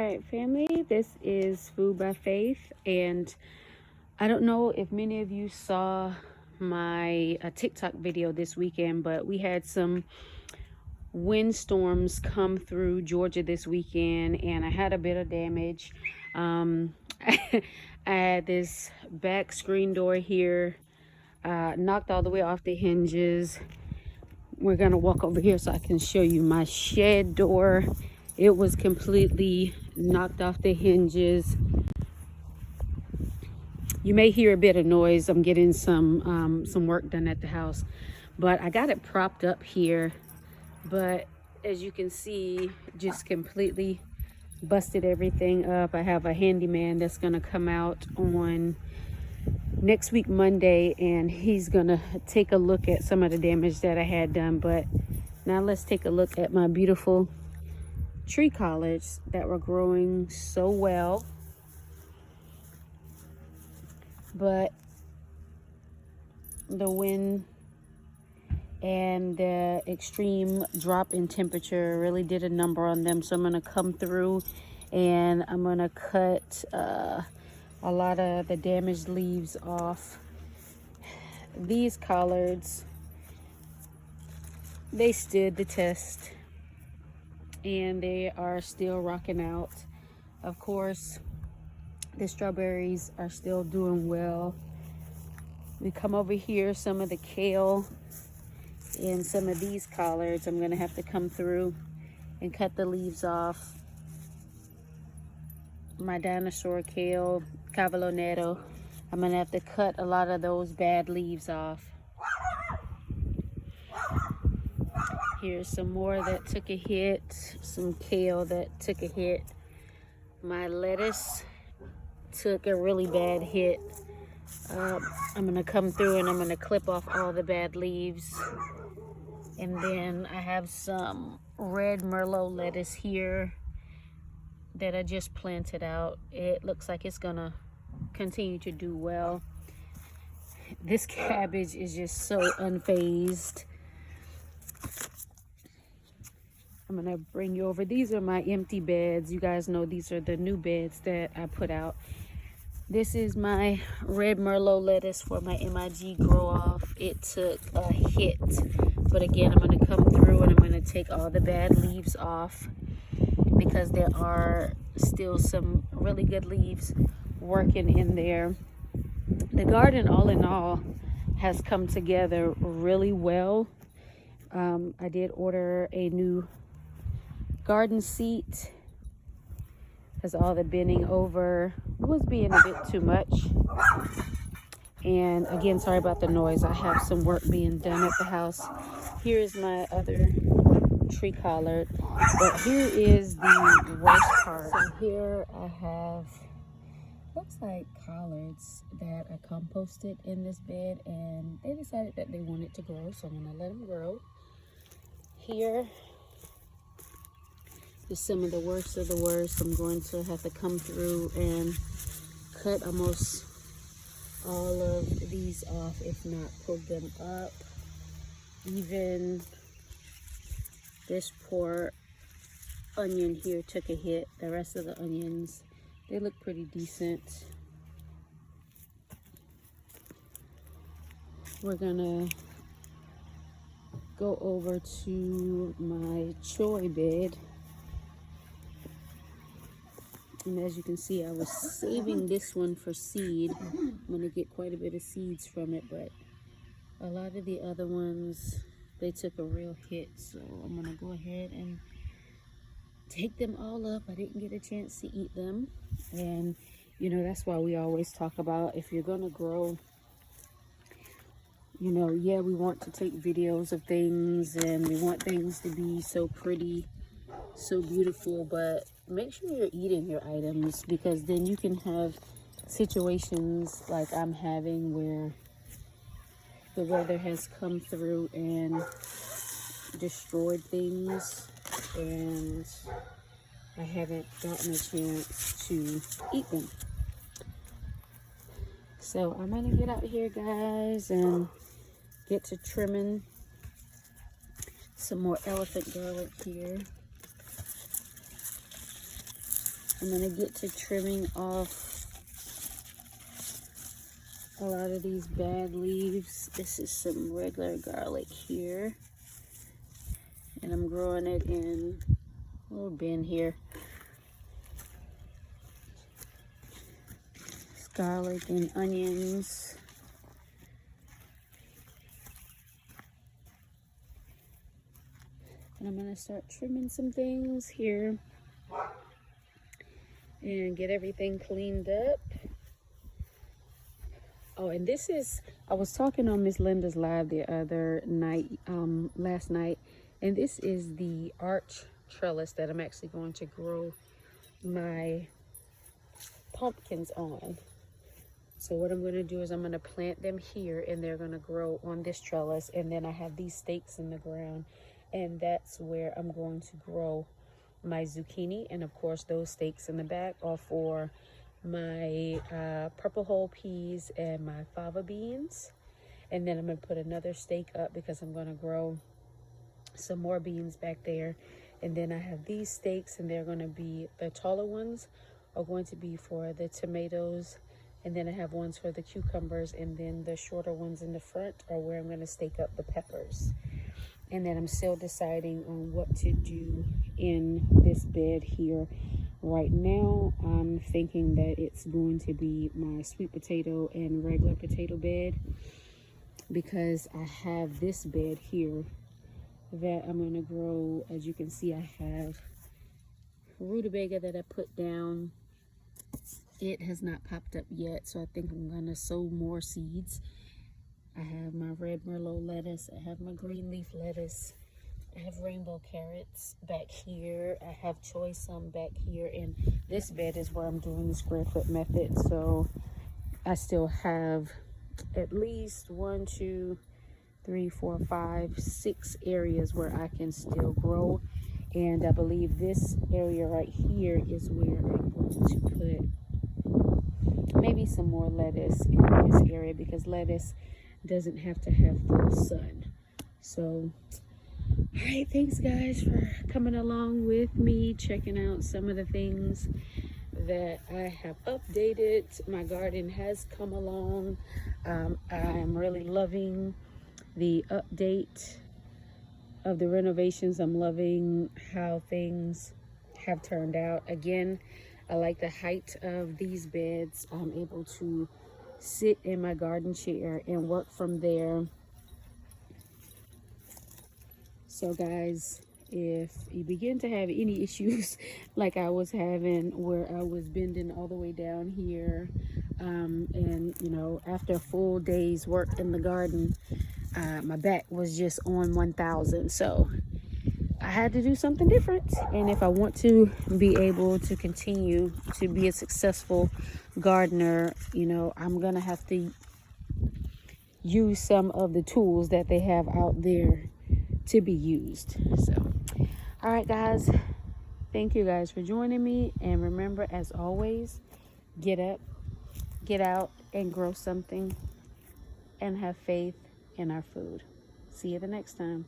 Alright, family, this is Food by Faith, and I don't know if many of you saw my TikTok video this weekend, but we had some windstorms come through Georgia this weekend, and I had a bit of damage. I had this back screen door here knocked all the way off the hinges. We're gonna walk over here so I can show you my shed door. It was completely knocked off the hinges. You may hear a bit of noise. I'm getting some work done at the house, but I got it propped up here. But as you can see, just completely busted everything up. I have a handyman that's gonna come out on next week Monday, and he's gonna take a look at some of the damage that I had done. But now let's take a look at my beautiful tree collards that were growing so well, but the wind and the extreme drop in temperature really did a number on them. So I'm going to come through and I'm going to cut a lot of the damaged leaves off. These collards, they stood the test and they are still rocking out. Of course, the strawberries are still doing well. We come over here, some of the kale and some of these collards, I'm gonna have to come through and cut the leaves off. My dinosaur kale, Cavolo Netto, I'm gonna have to cut a lot of those bad leaves off. Here's some more that took a hit, some kale that took a hit. My lettuce took a really bad hit. I'm gonna come through and I'm gonna clip off all the bad leaves. And then I have some red Merlot lettuce here that I just planted out. It looks like it's gonna continue to do well. This cabbage is just so unfazed. I'm gonna bring you over. These are my empty beds. You guys know these are the new beds that I put out. This is my red Merlot lettuce for my MIG grow off. It took a hit, but again, I'm gonna come through and I'm gonna take all the bad leaves off because there are still some really good leaves working in there. The garden, all in all, has come together really well. I did order a new garden seat because all the bending over was being a bit too much. And again, sorry about the noise. I have some work being done at the house. Here is my other tree collard, but here is the worst part. So here I have, looks like collards that I composted in this bed, and they decided that they wanted to grow, so I'm gonna let them grow. Here is some of the worst of the worst. I'm going to have to come through and cut almost all of these off, if not pull them up. Even this poor onion here took a hit. The rest of the onions, they look pretty decent. We're gonna go over to my choy bed. And as you can see, I was saving this one for seed. I'm gonna get quite a bit of seeds from it, but a lot of the other ones, they took a real hit. So I'm gonna go ahead and take them all up. I didn't get a chance to eat them. And you know, that's why we always talk about, if you're gonna grow, you know, yeah, we want to take videos of things and we want things to be so pretty, so beautiful, but make sure you're eating your items, because then you can have situations like I'm having where the weather has come through and destroyed things and I haven't gotten a chance to eat them. So I'm gonna get out here, guys, and get to trimming some more elephant garlic here. I'm gonna get to trimming off a lot of these bad leaves. This is some regular garlic here, and I'm growing it in a little bin here. It's garlic and onions. And I'm gonna start trimming some things here and get everything cleaned up. Oh, and this is, I was talking on Miss Linda's live the other night, last night, and this is the arch trellis that I'm actually going to grow my pumpkins on. So what I'm going to do is I'm going to plant them here, and they're going to grow on this trellis, and then I have these stakes in the ground, and that's where I'm going to grow my zucchini. And of course those stakes in the back are for my purple whole peas and my fava beans. And then I'm going to put another stake up because I'm going to grow some more beans back there. And then I have these stakes, and they're going to be, the taller ones are going to be for the tomatoes, and then I have ones for the cucumbers, and then the shorter ones in the front are where I'm going to stake up the peppers. And then I'm still deciding on what to do in this bed here. Right now, I'm thinking that it's going to be my sweet potato and regular potato bed, because I have this bed here that I'm going to grow. As you can see, I have rutabaga that I put down. It has not popped up yet, so I think I'm going to sow more seeds. I have my red Merlot lettuce. I have my green leaf lettuce. I have rainbow carrots back here. I have choy sum back here. And this bed is where I'm doing the square foot method. So I still have at least 1, 2, 3, 4, 5, 6 areas where I can still grow. And I believe this area right here is where I'm going to put maybe some more lettuce in this area, because lettuce doesn't have to have full sun. So, all right, thanks guys for coming along with me, checking out some of the things that I have updated. My garden has come along. I'm really loving the update of the renovations. I'm loving how things have turned out. Again, I like the height of these beds. I'm able to sit in my garden chair and work from there. So guys, if you begin to have any issues like I was having, where I was bending all the way down here, and you know, after a full day's work in the garden, my back was just on 1000. So I had to do something different. And if I want to be able to continue to be a successful gardener, you know, I'm gonna have to use some of the tools that they have out there to be used. So, all right guys, thank you guys for joining me. And remember, as always, get up, get out, and grow something, and have faith in our food. See you the next time.